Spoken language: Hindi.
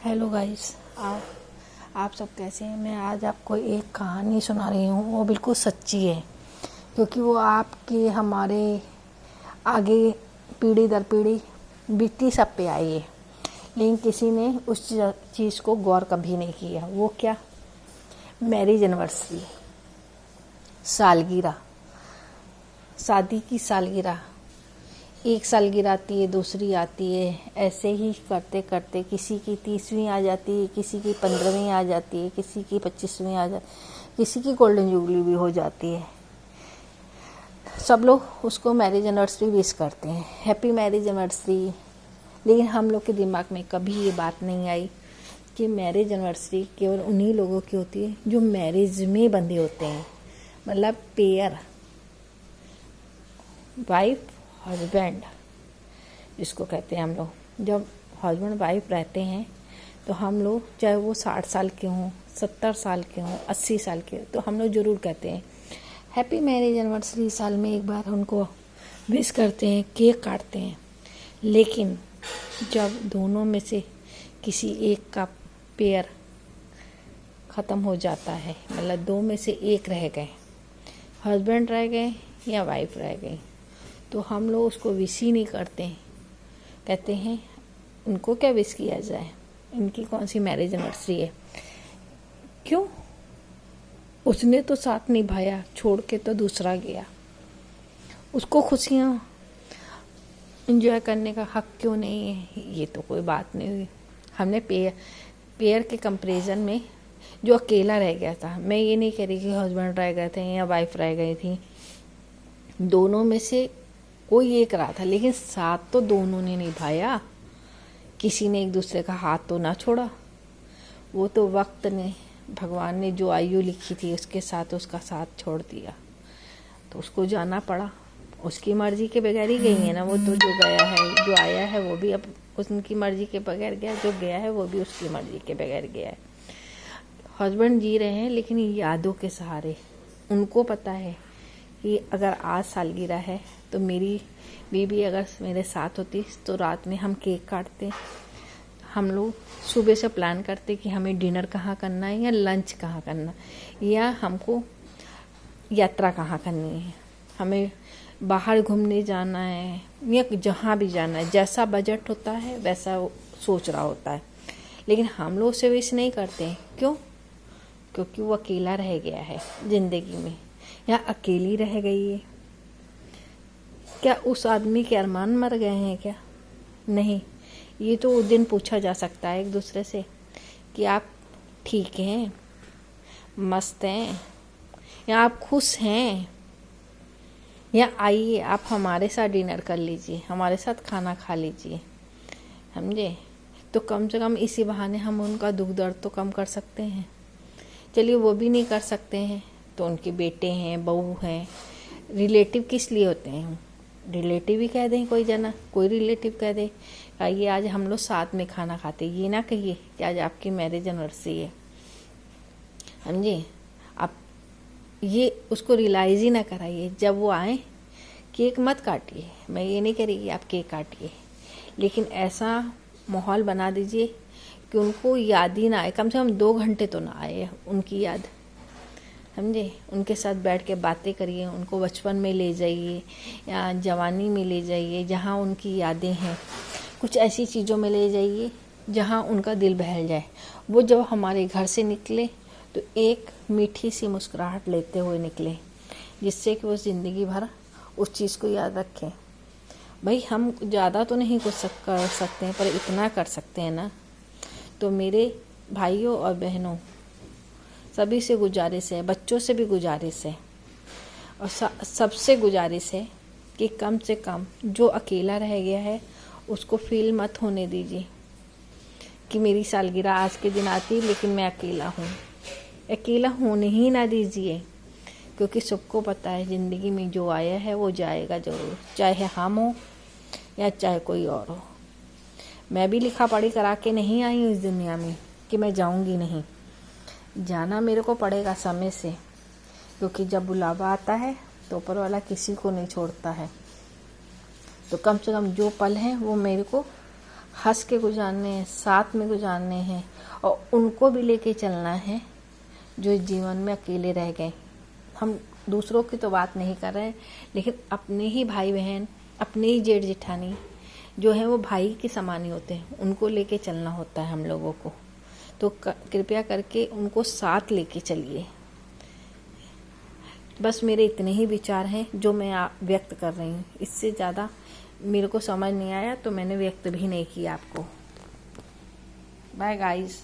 हेलो गाइस, आप सब कैसे हैं। मैं आज आपको एक कहानी सुना रही हूँ। वो बिल्कुल सच्ची है, क्योंकि वो आपके हमारे आगे पीढ़ी दर पीढ़ी बीतती सब पे आई है, लेकिन किसी ने उस चीज़ को गौर कभी नहीं किया। वो क्या? मैरिज एनिवर्सरी, सालगिरह, शादी की सालगिरह। एक सालगिरह आती है, दूसरी आती है, ऐसे ही करते करते किसी की 30वीं आ जाती है, किसी की 15वीं आ जाती है, किसी की 25वीं आ जाती है, किसी की गोल्डन जुबली भी हो जाती है। सब लोग उसको मैरिज एनिवर्सरी विश करते हैं, हैप्पी मैरिज एनिवर्सरी। लेकिन हम लोग के दिमाग में कभी ये बात नहीं आई कि मैरिज एनिवर्सरी केवल उन्हीं लोगों की होती है जो मैरिज में बंधे होते हैं, मतलब पेयर, वाइफ हस्बैंड जिसको कहते हैं हम लोग। जब हस्बैंड वाइफ रहते हैं तो हम लोग, चाहे वो 60 साल के हों, 70 साल के हों, 80 साल के, तो हम लोग ज़रूर कहते हैं हैप्पी मैरिज एनिवर्सरी। साल में एक बार उनको विश करते हैं, केक काटते हैं। लेकिन जब दोनों में से किसी एक का पेयर ख़त्म हो जाता है, मतलब दो में से एक रह गए, हस्बैंड रह गए या वाइफ रह गई, तो हम लोग उसको विश ही नहीं करते। कहते हैं उनको क्या विश किया जाए, इनकी कौन सी मैरिज एनिवर्सरी है। क्यों? उसने तो साथ निभाया, छोड़ के तो दूसरा गया। उसको खुशियाँ एंजॉय करने का हक क्यों नहीं है? ये तो कोई बात नहीं हुई। हमने पेयर के कंपैरिजन में जो अकेला रह गया था, मैं ये नहीं कह रही कि हस्बैंड रह गए थे या वाइफ रह गई थी, दोनों में से कोई एक रहा था, लेकिन साथ तो दोनों ने निभाया। किसी ने एक दूसरे का हाथ तो ना छोड़ा। वो तो वक्त ने, भगवान ने जो आयु लिखी थी उसके साथ उसका साथ छोड़ दिया, तो उसको जाना पड़ा। उसकी मर्जी के बगैर ही गई है ना वो तो। जो गया है, जो आया है वो भी अब उनकी मर्जी के बगैर गया, जो गया है वो भी उसकी मर्जी के बगैर गया है। हस्बैंड जी रहे हैं लेकिन यादों के सहारे। उनको पता है कि अगर आज सालगिरह है तो मेरी बीवी अगर मेरे साथ होती तो रात में हम केक काटते, हम लोग सुबह से प्लान करते कि हमें डिनर कहाँ करना है या लंच कहाँ करना है, या हमको यात्रा कहाँ करनी है, हमें बाहर घूमने जाना है या जहाँ भी जाना है। जैसा बजट होता है वैसा सोच रहा होता है, लेकिन हम लोग उसे विश नहीं करते। क्यों? क्योंकि वो अकेला रह गया है ज़िंदगी में, या अकेली रह गई है। क्या उस आदमी के अरमान मर गए हैं क्या? नहीं। ये तो उस दिन पूछा जा सकता है एक दूसरे से कि आप ठीक हैं, मस्त हैं, या आप खुश हैं, या आइए आप हमारे साथ डिनर कर लीजिए, हमारे साथ खाना खा लीजिए, समझे। तो कम से कम इसी बहाने हम उनका दुख दर्द तो कम कर सकते हैं। चलिए वो भी नहीं कर सकते हैं तो उनके बेटे हैं, बहू हैं, रिलेटिव किस लिए होते हैं? रिलेटिव ही कह दें, कोई जना, कोई रिलेटिव कह दे आइए आज हम लोग साथ में खाना खाते। ये ना कहिए कि आज आपकी मैरिज एनिवर्सरी है, समझे। आप ये उसको रियलाइज़ ही ना कराइए। जब वो आए केक मत काटिए, मैं ये नहीं कह रही कि आप केक काटिए, लेकिन ऐसा माहौल बना दीजिए कि उनको याद ही ना आए। कम से कम 2 घंटे तो ना आए उनकी याद, समझे। उनके साथ बैठ के बातें करिए, उनको बचपन में ले जाइए या जवानी में ले जाइए, जहाँ उनकी यादें हैं। कुछ ऐसी चीज़ों में ले जाइए जहाँ उनका दिल बहल जाए। वो जब हमारे घर से निकले तो एक मीठी सी मुस्कुराहट लेते हुए निकले, जिससे कि वो ज़िंदगी भर उस चीज़ को याद रखें। भाई हम ज़्यादा तो नहीं कुछ कर सकते हैं, पर इतना कर सकते हैं ना। तो मेरे भाइयों और बहनों सभी से गुजारिश है, बच्चों से भी गुजारिश है, और सबसे गुजारिश है कि कम से कम जो अकेला रह गया है उसको फील मत होने दीजिए कि मेरी सालगिरह आज के दिन आती लेकिन मैं अकेला हूँ। अकेला होने ही ना दीजिए, क्योंकि सबको पता है ज़िंदगी में जो आया है वो जाएगा ज़रूर, चाहे हम हो या चाहे कोई और हो। मैं भी लिखा पढ़ी करा के नहीं आई हूँ इस दुनिया में कि मैं जाऊँगी नहीं, जाना मेरे को पड़ेगा समय से, क्योंकि जब बुलावा आता है तो ऊपर वाला किसी को नहीं छोड़ता है। तो कम से कम जो पल है वो मेरे को हंस के गुजारने हैं, साथ में गुजारने हैं, और उनको भी लेके चलना है जो इस जीवन में अकेले रह गए। हम दूसरों की तो बात नहीं कर रहे हैं, लेकिन अपने ही भाई बहन, अपने ही जेठ जेठानी जो है वो भाई के समान ही होते हैं, उनको लेके चलना होता है हम लोगों को। तो कृपया करके उनको साथ लेके चलिए। बस मेरे इतने ही विचार हैं जो मैं व्यक्त कर रही हूँ। इससे ज़्यादा मेरे को समझ नहीं आया तो मैंने व्यक्त भी नहीं किया आपको। Bye guys.